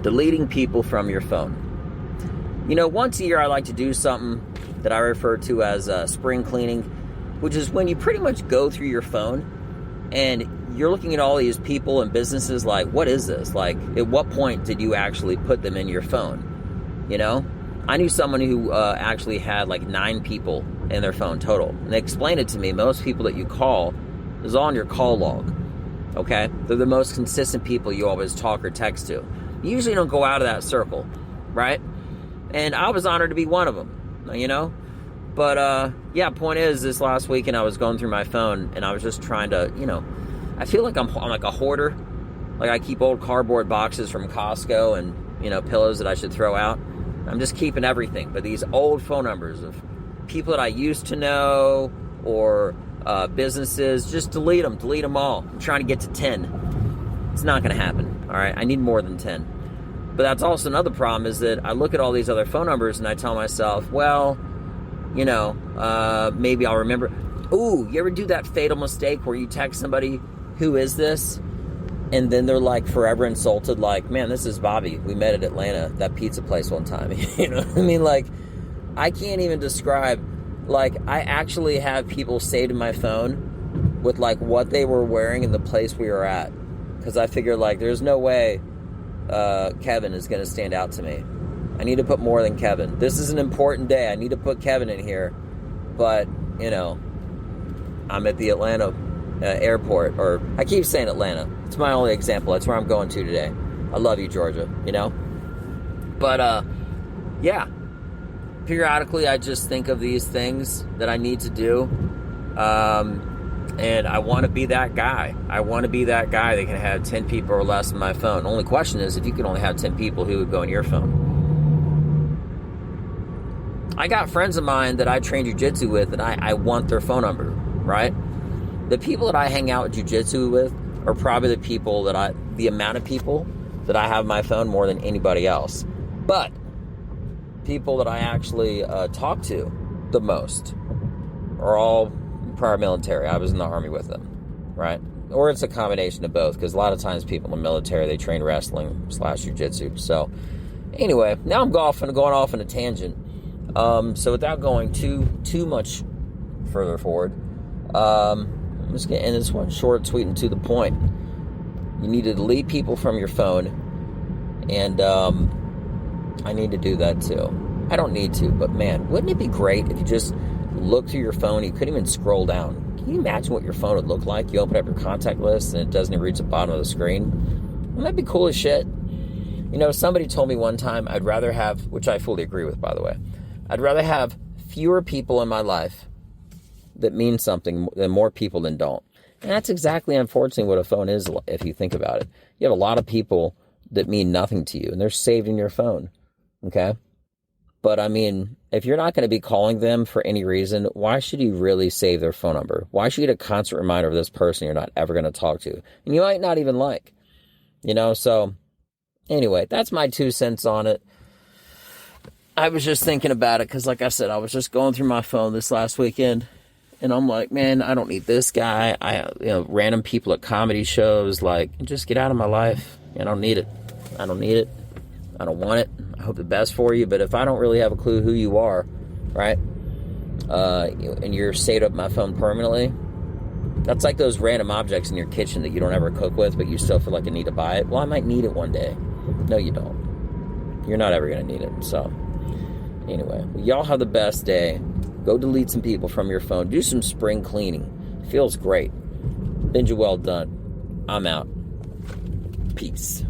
Deleting people from your phone. You know, once a year I like to do something that I refer to as spring cleaning, which is when you pretty much go through your phone and you're looking at all these people and businesses like, what is this? Like, at what point did you actually put them in your phone? You know? I knew someone who actually had like 9 people in their phone total. And they explained it to me. Most people that you call is on your call log. Okay? They're the most consistent people you always talk or text to. You usually don't go out of that circle, right? And I was honored to be one of them, you know? But, yeah, point is, this last weekend I was going through my phone and I was just trying to, you know, I feel like I'm like a hoarder. Like I keep old cardboard boxes from Costco and, you know, pillows that I should throw out. I'm just keeping everything. But these old phone numbers of people that I used to know or businesses, just delete them all. I'm trying to get to 10. It's not going to happen, all right? I need more than 10. But that's also another problem is that I look at all these other phone numbers and I tell myself, well, you know, maybe I'll remember. Ooh, you ever do that fatal mistake where you text somebody, who is this? And then they're like forever insulted, like, man, this is Bobby. We met at Atlanta, that pizza place one time. You know what I mean? Like, I can't even describe, like, I actually have people saved in my phone with, like, what they were wearing in the place we were at. Because I figure, like, there's no way Kevin is going to stand out to me. I need to put more than Kevin. This is an important day. I need to put Kevin in here. But, you know, I'm at the Atlanta airport, or I keep saying Atlanta. It's my only example. That's where I'm going to today. I love you, Georgia, you know? But, yeah. Periodically, I just think of these things that I need to do. And I want to be that guy. I want to be that guy that can have 10 people or less in my phone. The only question is, if you could only have 10 people, who would go in your phone? I got friends of mine that I train jujitsu with, and I want their phone number, right? The people that I hang out with jujitsu with are probably the people that the amount of people that I have my phone more than anybody else. But people that I actually talk to the most are all prior military. I was in the Army with them, right? Or it's a combination of both, because a lot of times people in the military, they train wrestling / jujitsu. So anyway, now I'm going off on a tangent. So without going too much further forward, I'm just going to end this one short, sweet, and to the point. You need to delete people from your phone, and I need to do that too. I don't need to, but man, wouldn't it be great if you just look through your phone, you couldn't even scroll down? Can you imagine what your phone would look like? You open up your contact list and it doesn't even reach the bottom of the screen. Wouldn't that be cool as shit? You know, somebody told me one time I'd rather have, which I fully agree with, by the way, I'd rather have fewer people in my life that mean something than more people than don't. And that's exactly, unfortunately, what a phone is, if you think about it. You have a lot of people that mean nothing to you, and they're saved in your phone, okay? But, I mean, if you're not going to be calling them for any reason, why should you really save their phone number? Why should you get a constant reminder of this person you're not ever going to talk to? And you might not even like, you know? So, anyway, that's my 2 cents on it. I was just thinking about it because, like I said, I was just going through my phone this last weekend, and I'm like, man, I don't need this guy. Random people at comedy shows, like, just get out of my life. I don't need it. I don't need it. I don't want it. I hope the best for you, but if I don't really have a clue who you are, right, and you're saved up my phone permanently, that's like those random objects in your kitchen that you don't ever cook with, but you still feel like you need to buy it. Well, I might need it one day. No, you don't. You're not ever going to need it. So, anyway, y'all have the best day. Go delete some people from your phone. Do some spring cleaning. Feels great. Binge well done. I'm out. Peace.